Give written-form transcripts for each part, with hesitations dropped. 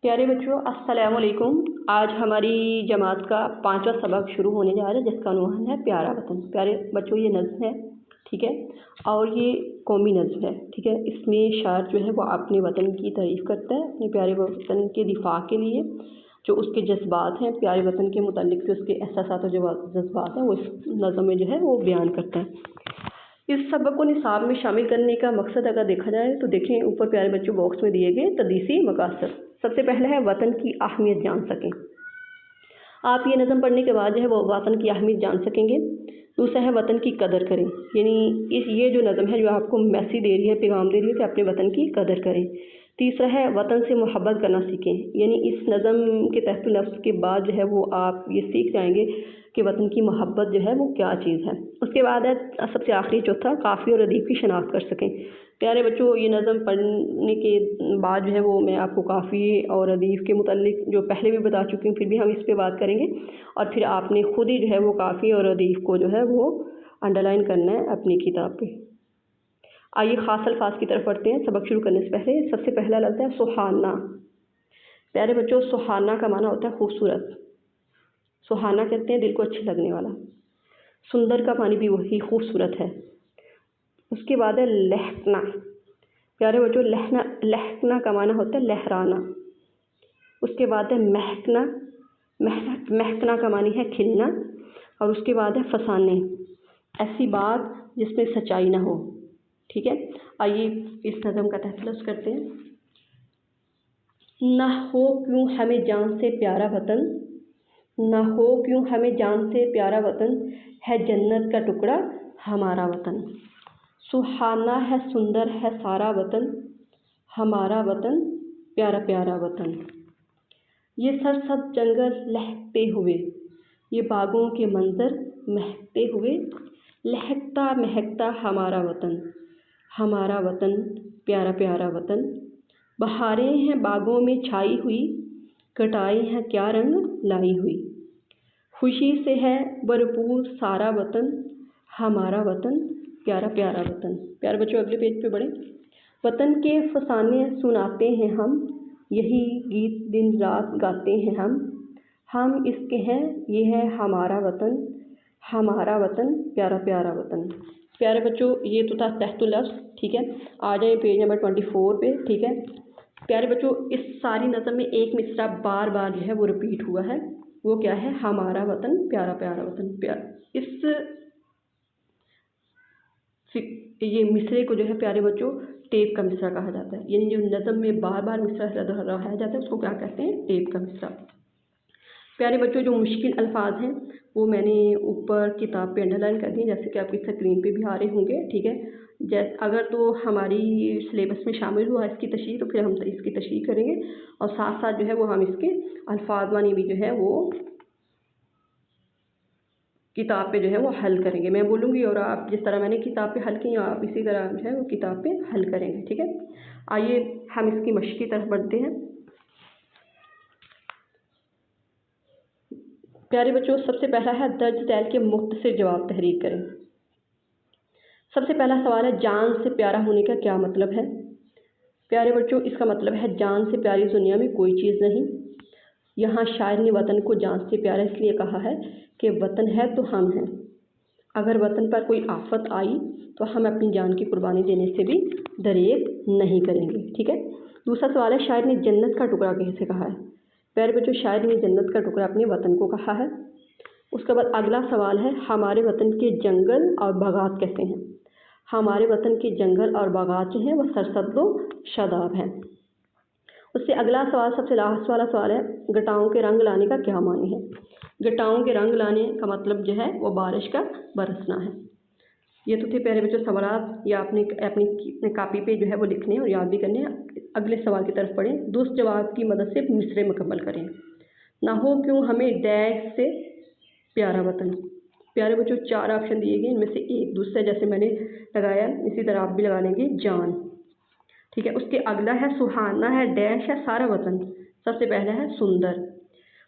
प्यारे बच्चों, अस्सलाम वालेकुम। आज हमारी जमात का 5वां सबक शुरू होने जा रहा है, जिसका उन्वान है प्यारा वतन। प्यारे बच्चों, ये नज़्म है, ठीक है, और ये कौमी नज़्म है, ठीक है। इसमें शायर जो है वो अपने वतन की तारीफ़ करता है, अपने प्यारे वतन के दिफा के लिए जो उसके जज्बात हैं, प्यारे वतन के मुतालिक जो उसके एहसासात और जज्बात हैं, वो इस नज़्म में जो है वो बयान करता है। इस सबक को निसाब में शामिल करने का मकसद अगर देखा जाए तो देखें, ऊपर प्यारे बच्चों बॉक्स में दिए गए तदरीसी मकासद। सबसे पहला है वतन की अहमियत जान सकें। आप ये नज़म पढ़ने के बाद जो है वो वतन की अहमियत जान सकेंगे। दूसरा है वतन की कदर करें, यानी ये जो नज़म है जो आपको मैसेज दे रही है, पैगाम दे रही है कि अपने वतन की कदर करें। तीसरा है वतन से मोहब्बत करना सीखें, यानी इस नज़म के तहत लफ्ज़ के बाद जो है वो आप ये सीख जाएंगे कि वतन की मोहब्बत जो है वो क्या चीज़ है। उसके बाद है सबसे आखिरी चौथा, काफ़ी और अदीब की शनाख्त कर सकें। प्यारे बच्चों, ये नज़म पढ़ने के बाद जो है वो मैं आपको काफ़ी और अदीब के मुतालिक जो पहले भी बता चुकी हूँ, फिर भी हम इस पर बात करेंगे और फिर आपने खुद ही जो है वो काफ़ी और अदीब को जो है वो अंडरलाइन करना है अपनी किताब पे। आइए ख़ास अल्फाज की तरफ पढ़ते हैं। सबक शुरू करने से पहले सबसे पहला लफ्ज़ है सुहाना। प्यारे बच्चों, सुहाना का माना होता है खूबसूरत। सुहाना कहते हैं दिल को अच्छे लगने वाला। सुंदर का मानी भी वही खूबसूरत है। उसके बाद है लहकना। प्यारे बच्चों, लहकना का माना होता है लहराना। उसके बाद है महकना। महकना का मानी है खिलना। और उसके बाद है फसाने, ऐसी बात जिसमें सच्चाई ना हो, ठीक है। आइए इस नज़म का तहफ़्फ़ुज़ करते हैं। ना हो क्यों हमें जान से प्यारा वतन, ना हो क्यों हमें जान से प्यारा वतन, है जन्नत का टुकड़ा हमारा वतन। सुहाना है, सुंदर है सारा वतन, हमारा वतन प्यारा प्यारा वतन। ये सरसब्ज़ जंगल लहकते हुए, ये बागों के मंजर महकते हुए, लहकता महकता हमारा वतन, हमारा वतन प्यारा प्यारा वतन। बहारें हैं बागों में छाई हुई, कटाई हैं क्या रंग लाई हुई, खुशी से है भरपूर सारा वतन, हमारा वतन प्यारा प्यारा वतन। प्यारे बच्चों, अगले पेज पे बढ़ें। वतन के फसाने सुनाते हैं हम, यही गीत दिन रात गाते हैं हम इसके हैं, ये है हमारा वतन, हमारा वतन प्यारा प्यारा वतन। प्यारे बच्चों, ये तो था तहतुल लफ्ज़, ठीक है। आ जाए पेज नंबर 24 पे, ठीक है। प्यारे बच्चों, इस सारी नज़म में एक मिसरा बार बार जो है वो रिपीट हुआ है, वो क्या है? हमारा वतन प्यारा प्यारा वतन। ये मिसरे को जो है प्यारे बच्चों टेप का मिसरा कहा जाता है, यानी जो नज़म में बार बार मिसरा दोहराया जाता है उसको क्या कहते हैं? टेप का मिसरा। प्यारे बच्चों, जो मुश्किल अल्फाज हैं वो मैंने ऊपर किताब पे अंडरलाइन कर दिए, जैसे कि आपकी स्क्रीन पे भी आ रहे होंगे, ठीक है। अगर तो हमारी सिलेबस में शामिल हुआ इसकी तशरीह तो फिर हम इसकी तशरीह करेंगे और साथ साथ जो है वो हम इसके अल्फाज वानी भी जो है वो किताब पे जो है वो हल करेंगे। मैं बोलूँगी और आप जिस तरह मैंने किताब पे हल की आप इसी तरह जो है वो किताब पे हल करेंगे, ठीक है। आइए हम इसकी मशक़ की तरफ बढ़ते हैं। प्यारे बच्चों, सबसे पहला है दर्ज झैल के मुख्तसर जवाब तहरीर करें। सबसे पहला सवाल है, जान से प्यारा होने का क्या मतलब है? प्यारे बच्चों, इसका मतलब है जान से प्यारी दुनिया में कोई चीज़ नहीं। यहाँ शायर ने वतन को जान से प्यारा इसलिए कहा है कि वतन है तो हम हैं। अगर वतन पर कोई आफत आई तो हम अपनी जान की कुर्बानी देने से भी दरेक नहीं करेंगे, ठीक है। दूसरा सवाल है, शायर ने जन्नत का टुकड़ा कैसे कहा है? प्यारे बच्चों, शायर ने जन्नत का टुकड़ा अपने वतन को कहा है। उसके बाद अगला सवाल है, हमारे वतन के जंगल और बागात कैसे हैं? हमारे वतन के जंगल और बागात जो हैं वो सरसब्ज़ शादाब हैं। उससे अगला सवाल, सबसे लास्ट वाला सवाल है, घटाओं के रंग लाने का क्या मानी है? घटाओं के रंग लाने का मतलब जो है वो बारिश का बरसना है। ये तो थे प्यारे बच्चों सवाल, या आपने अपनी कापी पे जो है वो लिखने और याद भी करने हैं। अगले सवाल की तरफ पढ़ें। दुरुस्त जवाब की मदद से मिसरे मुकम्मल करें। ना हो क्यों हमें डैश से प्यारा वतन। प्यारे बच्चों, 4 ऑप्शन दिए गए, इनमें से एक दूसरे जैसे मैंने लगाया इसी तरह आप भी लगा लेंगे, जान, ठीक है। उसके अगला है सुहाना है, डैश है सारा वतन। सबसे पहला है सुंदर।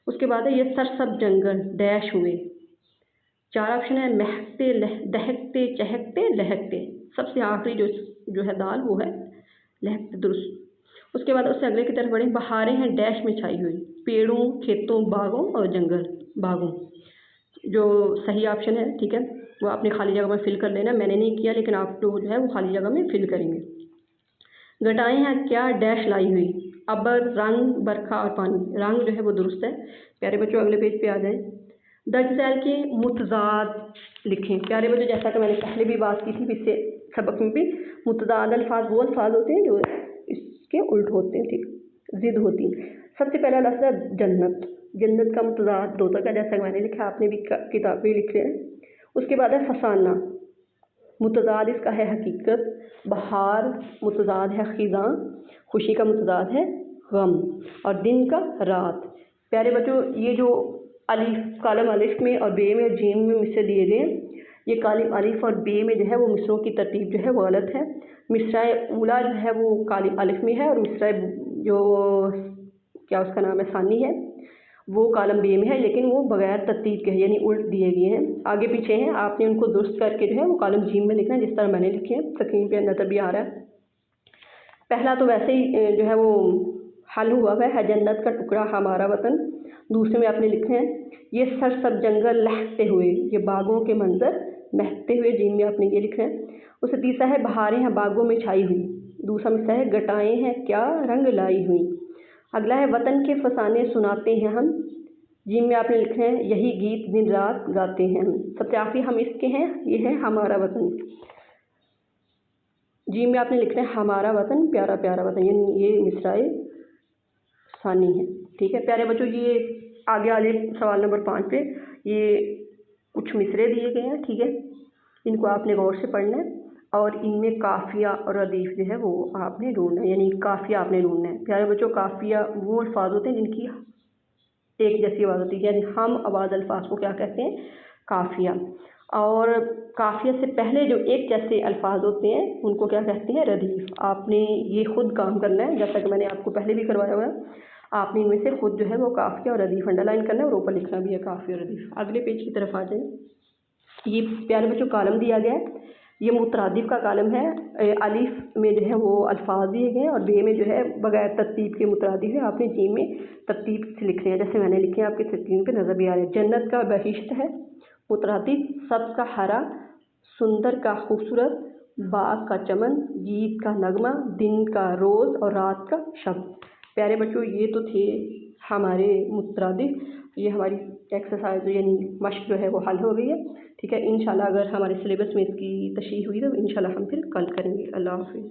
उसके बाद है ये सरसब्ज़ जंगल डैश हुए। 4 ऑप्शन है महकते दहकते चहकते लहकते। सबसे आखिरी जो है दाल वो है लहकते। दुरुस्त। उसके बाद उससे अगले की तरफ बढ़ें। बहारें हैं डैश में छाई हुई, पेड़ों, खेतों, बागों और जंगल बागों। जो सही ऑप्शन है, ठीक है, वो आपने खाली जगह में फिल कर लेना। मैंने नहीं किया, लेकिन आप लोग जो है वो खाली जगह में फिल करेंगे। घटाएं हैं क्या डैश लाई हुई, अबर, रंग, बरखा और पानी। रंग जो है वो दुरुस्त है। प्यारे बच्चों अगले पेज पे आ जाए। दर्ज झैल के मुतजाद लिखें। प्यारे बच्चों जैसा कि मैंने पहले भी बात की थी पिछले सबक में भी, मुतजाद अल्फाज वो अल्फाज होते हैं जो इसके उल्ट होते हैं, ठीक, जिद होती है। सबसे पहला लफ्ज़ है जन्नत। जन्नत का मुतजाद होता है, जैसा मैंने लिखा, आपने भी किताबें लिखे हैं। उसके बाद है फसाना, मुतजाद इसका है हकीकत। बहार मुतजाद है ख़िज़ां, खुशी का मुतजाद है गम। और दिन का रात। प्यारे बच्चों ये जो अलिफ, कालम अलिफ में और बे में और जीम में मिसरे दिए गए हैं, ये कालिम अलिफ और बे में जो है वो मिसरों की तरतीब जो है वो गलत है। मिसराए ऊला जो है वो कालिम अलिफ में है, और मिसराए जो क्या उसका नाम है सानी है वो कालम बे में है, लेकिन वो बगैर तरतीब के हैं, यानी उल्ट दिए गए हैं, आगे पीछे हैं। आपने उनको दुरुस्त करके जो है वो कालम जीम में लिखना है, जिस तरह मैंने लिखे हैं, स्क्रीन पे नज़र भी आ रहा है। पहला तो वैसे ही जो है वो हल हुआ है जन्नत का टुकड़ा हमारा वतन। दूसरे में आपने लिखे हैं ये सरसब जंगल लहते हुए, ये बागों के मंजर महकते हुए, जीम में आपने ये लिखा है। उससे तीसरा है बहारें हैं बागों में छाई हुई। दूसरा मिसरा है घटाएं हैं क्या रंग लाई हुई। अगला है वतन के फसाने सुनाते हैं हम। जिम में आपने लिखे हैं यही गीत दिन रात गाते हैं हम। सबसे आखिरी हम इसके हैं, ये है हमारा वतन। जिम में आपने लिखना है हमारा वतन प्यारा प्यारा वतन, ये मिसराए सानी है, ठीक है। प्यारे बच्चों ये आगे वाले सवाल नंबर 5 पे ये कुछ मिसरे दिए गए हैं, ठीक है, इनको आपने गौर से पढ़ना है, और इनमें काफ़िया और रदीफ़ जो है वो आपने ढूंढना है, यानी काफ़िया आपने ढूंढना है। प्यारे बच्चों काफ़िया वो अल्फाज होते हैं जिनकी एक जैसी आवाज़ होती है, यानी हम आवाज़ अल्फाज को क्या कहते हैं, काफ़िया। और काफ़िया से पहले जो एक जैसे अल्फाज होते हैं उनको क्या कहते हैं, रदीफ़। आपने ये खुद काम करना है, जैसा कि मैंने आपको पहले भी करवाया हुआ है। आपने इनमें से खुद जो है वो काफ़िया और रदीफ़ अंडरलाइन करना है, और ऊपर लिखना भी है काफ़िया और रदीफ़। अगले पेज की तरफ आ जाए। ये प्यारे बच्चों कालम दिया गया है, ये मुतरादिफ का कालम है। अलिफ में जो है वो अल्फाज दिए गए हैं, और बे में जो है बगैर तरतीब के मुतरादिफ है। आपने जी में तरतीब से लिखने हैं, जैसे मैंने लिखे हैं, आपके स्क्रीन पे नज़र भी आ रहे हैं। जन्नत का बहिश्त है मुतरादिफ, सब्ज़ का हरा, सुंदर का खूबसूरत, बाग का चमन, गीत का नगमा, दिन का रोज़ और रात का शब। प्यारे बच्चों ये तो थे हमारे मुतरादिफ। ये हमारी एक्सरसाइज यानी मश्क जो है वो हल हो गई है, ठीक है। इंशाल्लाह अगर हमारे सिलेबस में इसकी तशरीह हुई तो इंशाल्लाह हम फिर कल करेंगे। अल्लाह हाफ़िज़।